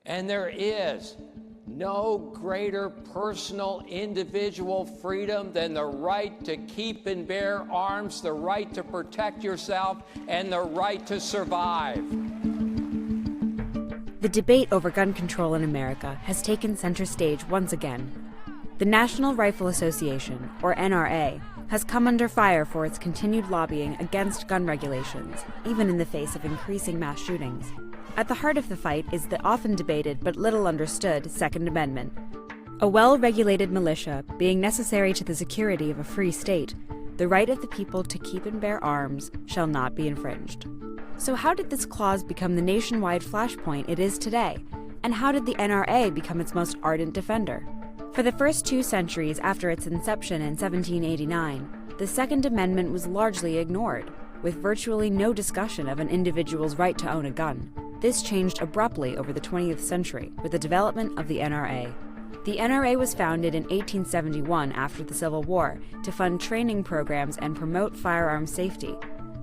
And there is no greater personal individual freedom than the right to keep and bear arms, the right to protect yourself, and the right to survive. The debate over gun control in America has taken center stage once again. The National Rifle Association, or NRA, has come under fire for its continued lobbying against gun regulations, even in the face of increasing mass shootings. At the heart of the fight is the often debated but little understood Second Amendment. A well-regulated militia being necessary to the security of a free state, the right of the people to keep and bear arms shall not be infringed. So how did this clause become the nationwide flashpoint it is today? And how did the NRA become its most ardent defender? For the first 2 centuries after its inception in 1789, the Second Amendment was largely ignored, with virtually no discussion of an individual's right to own a gun. This changed abruptly over the 20th century with the development of the NRA. The NRA was founded in 1871 after the Civil War to fund training programs and promote firearm safety.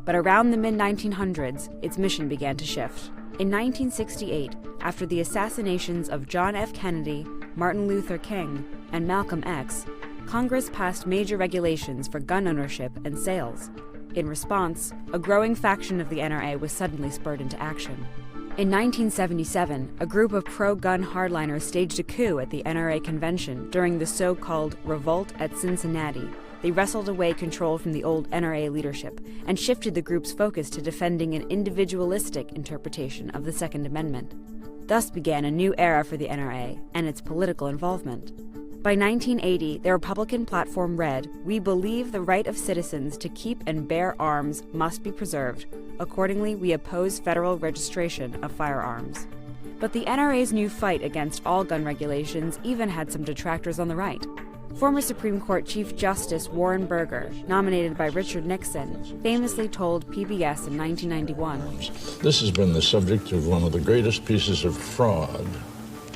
But around the mid-1900s, its mission began to shift. In 1968, after the assassinations of John F. Kennedy, Martin Luther King, and Malcolm X, Congress passed major regulations for gun ownership and sales. In response, a growing faction of the NRA was suddenly spurred into action. In 1977, a group of pro-gun hardliners staged a coup at the NRA convention during the so-called Revolt at Cincinnati. They wrestled away control from the old NRA leadership and shifted the group's focus to defending an individualistic interpretation of the Second Amendment. Thus began a new era for the NRA and its political involvement. By 1980, the Republican platform read, "We believe the right of citizens to keep and bear arms must be preserved. Accordingly, we oppose federal registration of firearms." But the NRA's new fight against all gun regulations even had some detractors on the right. Former Supreme Court Chief Justice Warren Burger, nominated by Richard Nixon, famously told PBS in 1991, "This has been the subject of one of the greatest pieces of fraud,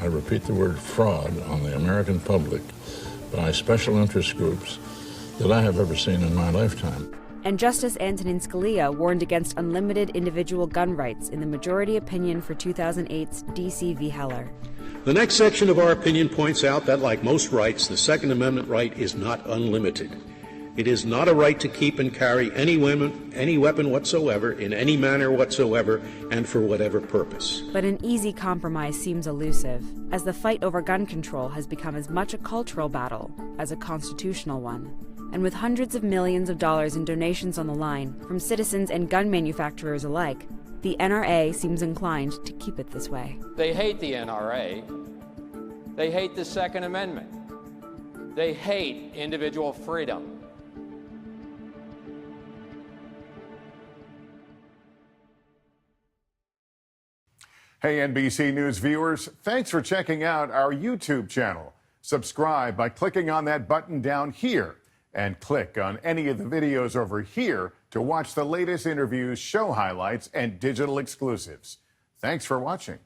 I repeat the word fraud, on the American public by special interest groups that I have ever seen in my lifetime." And Justice Antonin Scalia warned against unlimited individual gun rights in the majority opinion for 2008's D.C. v. Heller. The next section of our opinion points out that, like most rights, the Second Amendment right is not unlimited. It is not a right to keep and carry any weapon whatsoever, in any manner whatsoever, and for whatever purpose. But an easy compromise seems elusive, as the fight over gun control has become as much a cultural battle as a constitutional one. And with hundreds of millions of dollars in donations on the line from citizens and gun manufacturers alike, the NRA seems inclined to keep it this way. They hate the NRA. They hate the Second Amendment. They hate individual freedom. Hey, NBC News viewers, thanks for checking out our YouTube channel. Subscribe by clicking on that button down here and click on any of the videos over here to watch the latest interviews, show highlights, and digital exclusives. Thanks for watching.